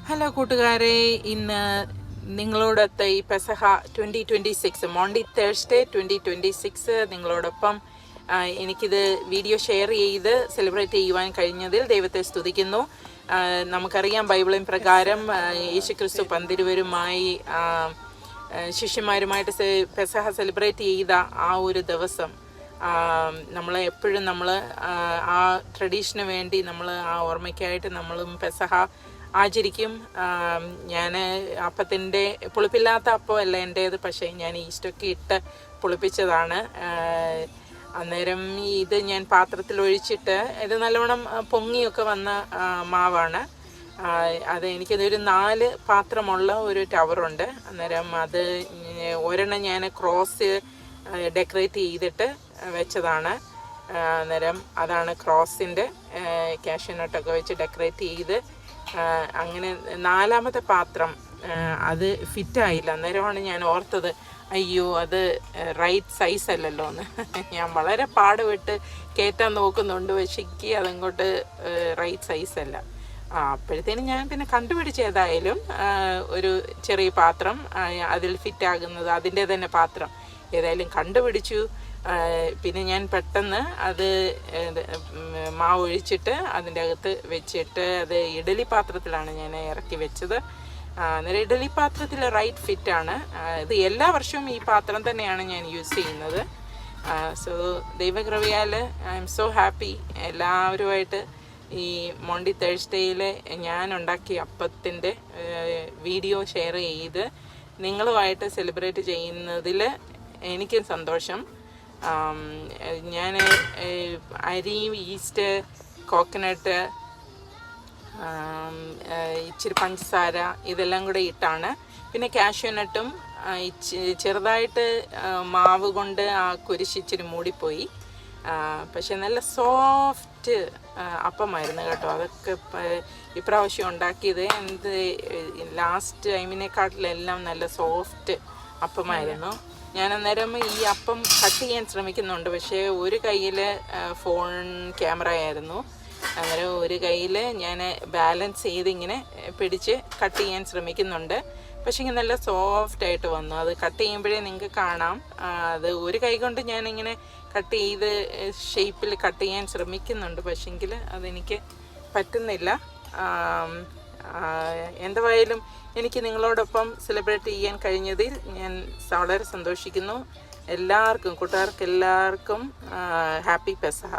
Hello കൂട്ടുകാരെ, ഇന്ന് നിങ്ങളോടൊത്ത് ഈ പെസഹ 2026 മോണ്ടി തേഴ്സ്ഡേ 2026 നിങ്ങളോടൊപ്പം എനിക്കിത് വീഡിയോ ഷെയർ ചെയ്ത് സെലിബ്രേറ്റ് ചെയ്യുവാൻ കഴിഞ്ഞതിൽ ദൈവത്തെ സ്തുതിക്കുന്നു. നമുക്കറിയാം ബൈബിളിൻ പ്രകാരം യേശുക്രിസ്തു പന്തിരുവരുമായി ശിഷ്യന്മാരുമായിട്ട് പെസഹ സെലിബ്രേറ്റ് ചെയ്ത ആ ഒരു ദിവസം നമ്മൾ എപ്പോഴും നമ്മൾ ആ ട്രഡീഷന് വേണ്ടി നമ്മൾ ആ ഓർമ്മയ്ക്കായിട്ട് നമ്മളും പെസഹ ആചരിക്കും. ഞാൻ അപ്പത്തിൻ്റെ പുളിപ്പില്ലാത്ത അപ്പമല്ല എൻ്റേത്, പക്ഷേ ഞാൻ ഈസ്റ്റൊക്കെ ഇട്ട് പുളിപ്പിച്ചതാണ്. അന്നേരം ഇത് ഞാൻ പാത്രത്തിലൊഴിച്ചിട്ട് ഇത് നല്ലവണ്ണം പൊങ്ങിയൊക്കെ വന്ന മാവാണ്. അത് എനിക്കതൊരു 4 പാത്രമുള്ള ഒരു ടവറുണ്ട്. അന്നേരം അത് ഒരെണ്ണം ഞാൻ ക്രോസ് ഡെക്കറേറ്റ് ചെയ്തിട്ട് വെച്ചതാണ്. അന്നേരം അതാണ് ക്രോസിൻ്റെ കാഷ്യൂനട്ടൊക്കെ വെച്ച് ഡെക്കറേറ്റ് ചെയ്ത് അങ്ങനെ 4ാമത്തെ പാത്രം അത് ഫിറ്റായില്ല. അന്നേരമാണ് ഞാൻ ഓർത്തത്, അയ്യോ അത് റൈറ്റ് സൈസ് അല്ലല്ലോ എന്ന്. ഞാൻ വളരെ പാടുപെട്ട് കയറ്റാൻ നോക്കുന്നുണ്ട്, പക്ഷേ എനിക്ക് അതങ്ങോട്ട് റൈറ്റ് സൈസ് അല്ല. അപ്പോഴത്തേനും ഞാൻ പിന്നെ കണ്ടുപിടിച്ച് ഏതായാലും ഒരു ചെറിയ പാത്രം അതിൽ ഫിറ്റാകുന്നത് അതിൻ്റെ തന്നെ പാത്രം ഏതായാലും കണ്ടുപിടിച്ചു. പിന്നെ ഞാൻ പെട്ടെന്ന് അത് മാവ് ഒഴിച്ചിട്ട് അതിൻ്റെ അകത്ത് വെച്ചിട്ട് അത് ഇഡലി പാത്രത്തിലാണ് ഞാൻ ഇറക്കി വെച്ചത്. അന്നേരം ഇഡലി പാത്രത്തിൽ റൈറ്റ് ഫിറ്റാണ്. ഇത് എല്ലാ വർഷവും ഈ പാത്രം തന്നെയാണ് ഞാൻ യൂസ് ചെയ്യുന്നത്. സോ ദൈവകൃപയാൽ ഐ എം സോ ഹാപ്പി. എല്ലാവരുമായിട്ട് ഈ മോണ്ടി തേഴ്സ്ഡേയിൽ ഞാൻ ഉണ്ടാക്കിയ അപ്പത്തിൻ്റെ വീഡിയോ ഷെയർ ചെയ്ത് നിങ്ങളുമായിട്ട് സെലിബ്രേറ്റ് ചെയ്യുന്നതിൽ എനിക്കും സന്തോഷം. ഞാൻ അരി, ഈസ്റ്റ്, കോക്കനട്ട്, ഇച്ചിരി പഞ്ചസാര ഇതെല്ലാം കൂടെ ഇട്ടാണ്. പിന്നെ കാഷ്യൂനട്ടും ചെറുതായിട്ട് മാവ് കൊണ്ട് ആ കുരിശിച്ചിരി മൂടിപ്പോയി. പക്ഷെ നല്ല സോഫ്റ്റ് അപ്പമായിരുന്നു കേട്ടോ. അതൊക്കെ ഇപ്രാവശ്യം ഉണ്ടാക്കിയത് ലാസ്റ്റ് ടൈമിനെക്കാട്ടിലെല്ലാം നല്ല സോഫ്റ്റ് അപ്പമായിരുന്നു. ഞാൻ അന്നേരം ഈ അപ്പം കട്ട് ചെയ്യാൻ ശ്രമിക്കുന്നുണ്ട്, പക്ഷേ ഒരു കയ്യിൽ ഫോൺ ക്യാമറ ആയിരുന്നു. അന്നേരം ഒരു കയ്യിൽ ഞാൻ ബാലൻസ് ചെയ്ത് ഇങ്ങനെ പിടിച്ച് കട്ട് ചെയ്യാൻ ശ്രമിക്കുന്നുണ്ട്. പക്ഷേ ഇങ്ങനെ നല്ല സോഫ്റ്റായിട്ട് വന്നു. അത് കട്ട് ചെയ്യുമ്പോഴേ നിങ്ങൾക്ക് കാണാം. അത് ഒരു കൈ കൊണ്ട് ഞാനിങ്ങനെ കട്ട് ചെയ്ത് ഷേപ്പിൽ കട്ട് ചെയ്യാൻ ശ്രമിക്കുന്നുണ്ട്, പക്ഷേങ്കിൽ അതെനിക്ക് പറ്റുന്നില്ല. എന്തായാലും എനിക്ക് നിങ്ങളോടൊപ്പം സെലിബ്രേറ്റ് ചെയ്യാൻ കഴിഞ്ഞതിൽ ഞാൻ വളരെ സന്തോഷിക്കുന്നു. എല്ലാവർക്കും കൂട്ടുകാർക്ക് എല്ലാവർക്കും ഹാപ്പി പെസഹ.